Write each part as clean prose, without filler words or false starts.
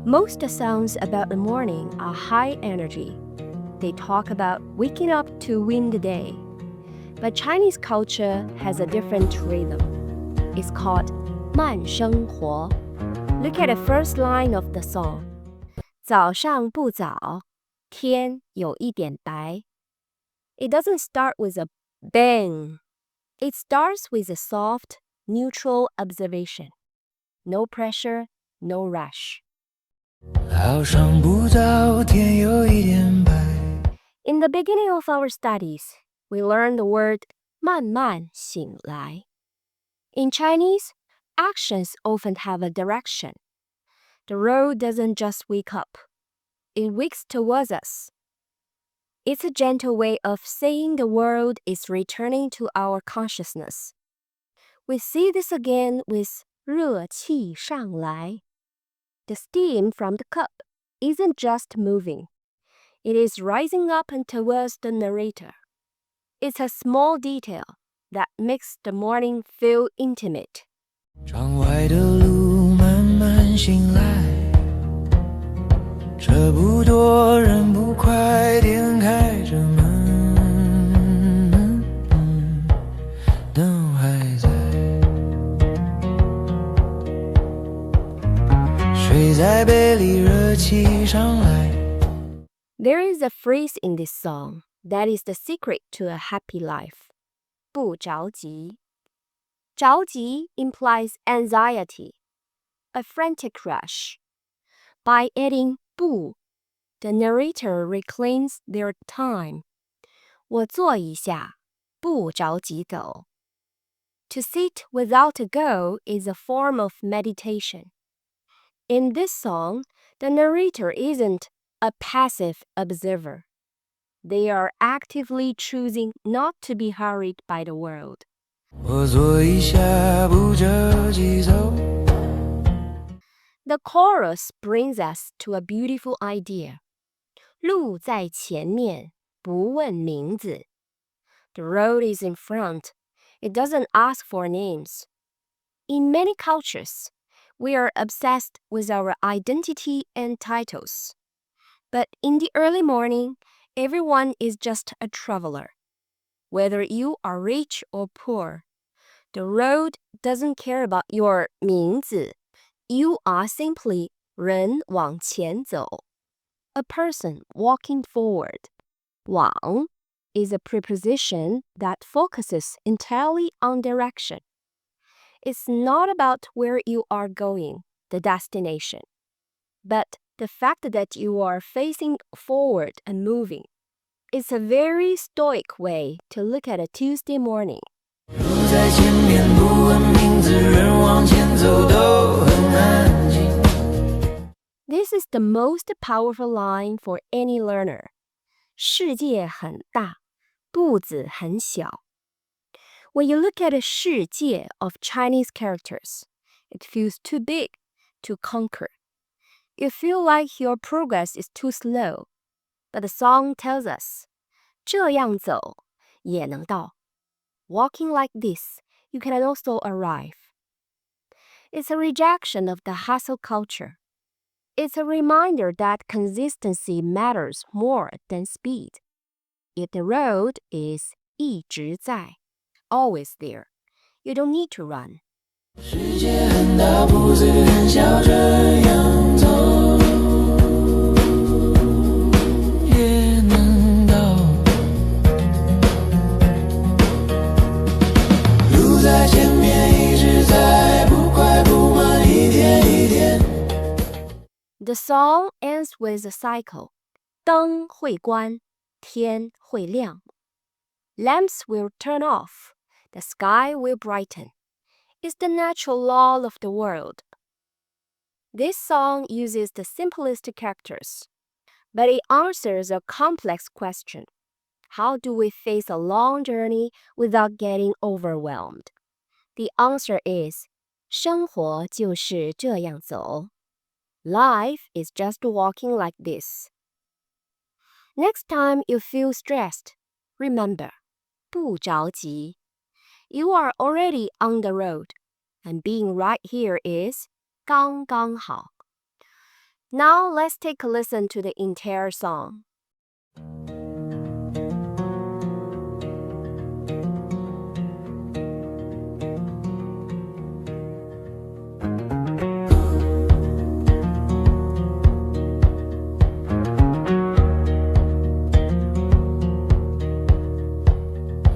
Most songs about the morning are high energy. They talk about waking up to win the day. But Chinese culture has a different rhythm. It's called 慢生活. Look at the first line of the song. 早上不早，天有一点白. It doesn't start with a bang. It starts with a soft, neutral observation. No pressure, no rush. 好上不早，天有一点白。 In the beginning of our studies, we learned the word 慢慢醒来. In Chinese, actions often have a direction. The road doesn't just wake up. It wakes towards us. It's a gentle way of saying the world is returning to our consciousness. We see this again with 热气上来. The steam from the cup isn't just moving. It is rising up and towards the narrator. It's a small detail that makes the morning feel intimate. 窗外的路慢慢醒来，车不多人不快，点开着门，灯还在，睡在被里热气上来。 There is a phrase in this song that is the secret to a happy life. 不着急. 着急 implies anxiety, a frantic rush. By adding 不, the narrator reclaims their time. 我坐一下，不着急走. To sit without a go is a form of meditation. In this song, the narrator isn't a passive observer. They are actively choosing not to be hurried by the world. 我坐一下，不着急走。 The chorus brings us to a beautiful idea. 路在前面，不问名字. The road is in front. It doesn't ask for names. In many cultures, we are obsessed with our identity and titles. But in the early morning, everyone is just a traveler. Whether you are rich or poor, the road doesn't care about your 名字. You are simply 人往前走, a person walking forward. 往 is a preposition that focuses entirely on direction. It's not about where you are going, the destination, but the fact that you are facing forward and moving. It's a very stoic way to look at a Tuesday morning. 路在前面，不问名字，人往前走都很安静。 This is the most powerful line for any learner. 世界很大，步子很小. When you look at a 世界 of Chinese characters, it feels too big to conquer. You feel like your progress is too slow. But the song tells us, 这样走也能到. Walking like this, you can also arrive. It's a rejection of the hustle culture. It's a reminder that consistency matters more than speed. If the road is 一直在, always there, you don't need to run. 世界很大，步子很小，这样走也能到。路在前面，一直在，不快不慢，一天一天。 The song ends with a cycle. 灯会关，天会亮. Lamps will turn off. The sky will brighten. It's the natural law of the world. This song uses the simplest characters, but it answers a complex question. How do we face a long journey without getting overwhelmed? The answer is, 生活就是这样走. Life is just walking like this. Next time you feel stressed, remember, 不着急. You are already on the road, and being right here is 刚刚好. Now let's take a listen to the entire song.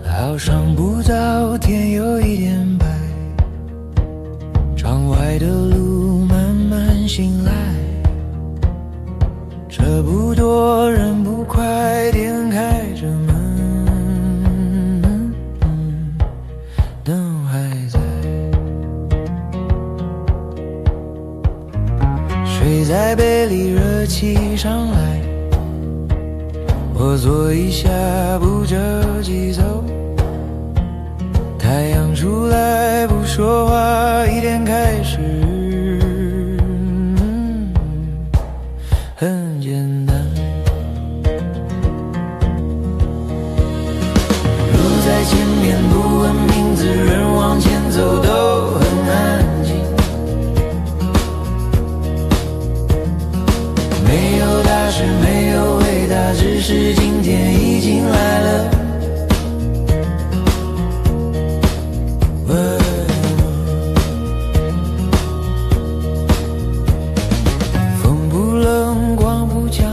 好像不早，天有一点白，窗外的路慢慢醒来，车不多，人不快，点开着门，灯还在，睡在被里，热气上来，我坐一下，不着急走。太阳出来不说话，一天开始，很简单。路在前面，不问名字，人往前走都很安静。没有大事，没有伟大，只是今天已经来了。风不冷，光不强，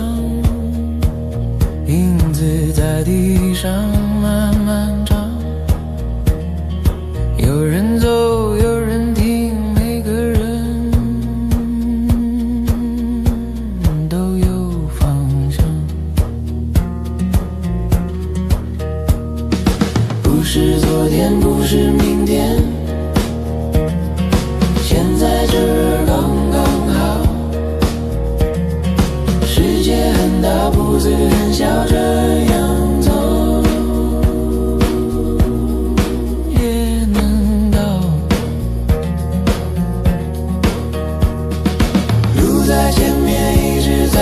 影子在地上慢慢长。有人走，有人停，每个人都有方向。不是昨天，不是明天，现在这儿刚刚好。世界很大，步子很小，这样走也能到。路在前面，一直在